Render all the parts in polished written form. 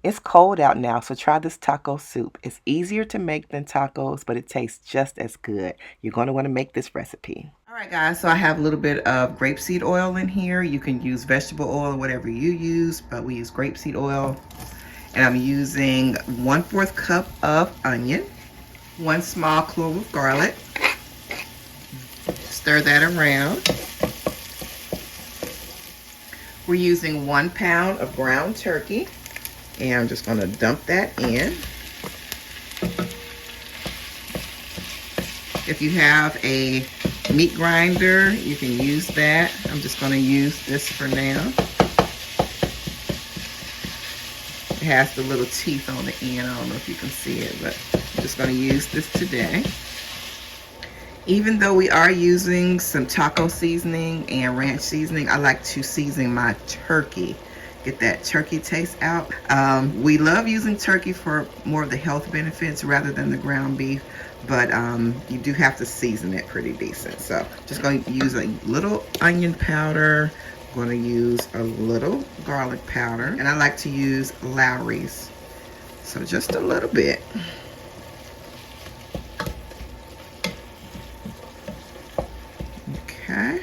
It's cold out now, so try this taco soup. It's easier to make than tacos, but it tastes just as good. You're going to want to make this recipe. All right, guys, so I have a little bit of grapeseed oil in here. You can use vegetable oil, whatever you use, but we use grapeseed oil. And I'm using 1/4 cup of onion, 1 small clove of garlic. Stir that around. We're using 1 pound of ground turkey. And I'm just going to dump that in. If you have a meat grinder, you can use that. I'm just going to use this for now. It has the little teeth on the end. I don't know if you can see it, but I'm just going to use this today. Even though we are using some taco seasoning and ranch seasoning, I like to season my turkey. Get that turkey taste out. We love using turkey for more of the health benefits rather than the ground beef, but you do have to season it pretty decent. So just going to use a little onion powder. I'm going to use a little garlic powder, and I like to use Lowry's. So just a little bit. Okay.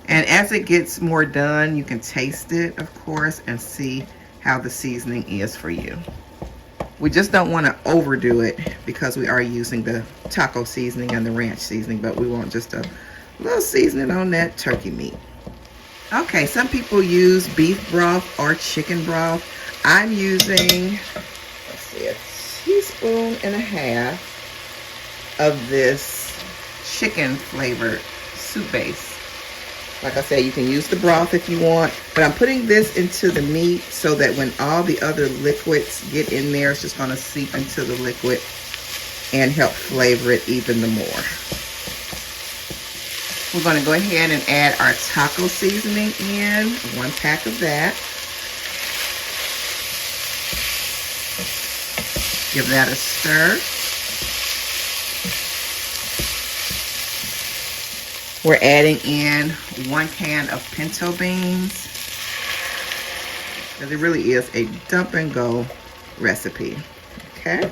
And as it gets more done, you can taste it, of course, and see how the seasoning is for you. We just don't want to overdo it because we are using the taco seasoning and the ranch seasoning, but we want just a little seasoning on that turkey meat. Okay, some people use beef broth or chicken broth. I'm using, let's see, 1.5 teaspoons of this chicken flavored soup base. Like I said, you can use the broth if you want, but I'm putting this into the meat so that when all the other liquids get in there, it's just going to seep into the liquid and help flavor it even the more. We're going to go ahead and add our taco seasoning in, 1 pack of that. Give that a stir. We're adding in 1 can of pinto beans, because it really is a dump and go recipe. Okay,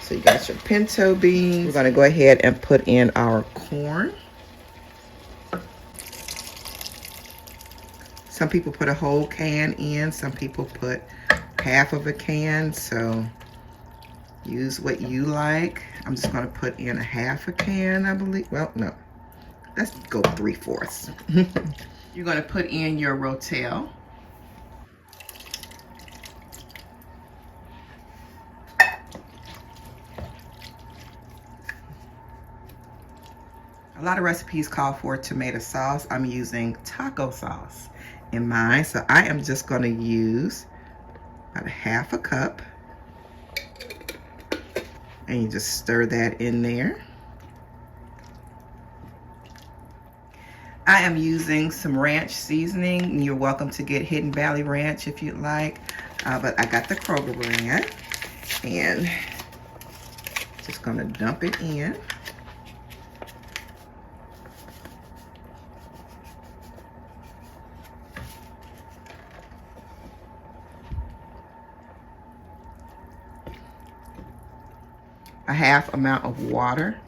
so you got your pinto beans. We're going to go ahead and put in our corn. Some people put a whole can in, some people put half of a can, so use what you like. I'm just going to put in a half a can, I believe. Well, no. Let's go 3/4. You're going to put in your rotel. A lot of recipes call for tomato sauce. I'm using taco sauce in mine, so I am just going to use about 1/2 cup. And you just stir that in there. I am using some ranch seasoning. You're welcome to get Hidden Valley Ranch if you'd like, but I got the Kroger brand, and just gonna dump it in. A 1/2 amount of water.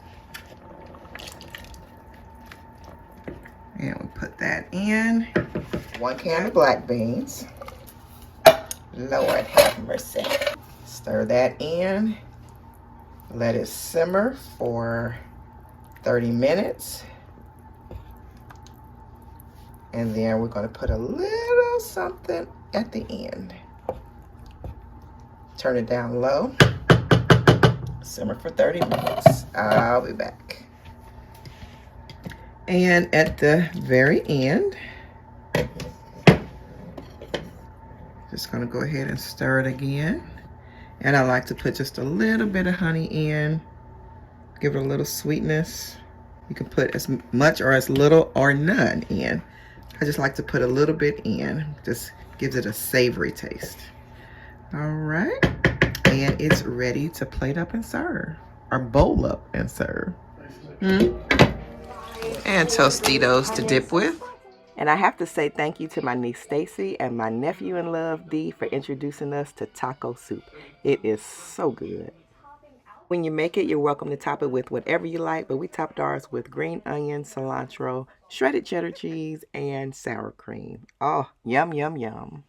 And we put that in. 1 can of black beans. Lord have mercy. Stir that in. Let it simmer for 30 minutes. And then we're going to put a little something at the end. Turn it down low. Simmer for 30 minutes. I'll be back. And at the very end, just going to go ahead and stir it again. And I like to put just a little bit of honey in, give it a little sweetness. You can put as much or as little or none in. I just like to put a little bit in, just gives it a savory taste. All right, and it's ready to plate up and serve, or bowl up and serve. And Tostitos to dip with. And I have to say thank you to my niece Stacy and my nephew in love Dee for introducing us to taco soup. It is so good. When you make it, you're welcome to top it with whatever you like, but we topped ours with green onion, cilantro, shredded cheddar cheese, and sour cream. Oh, yum, yum, yum.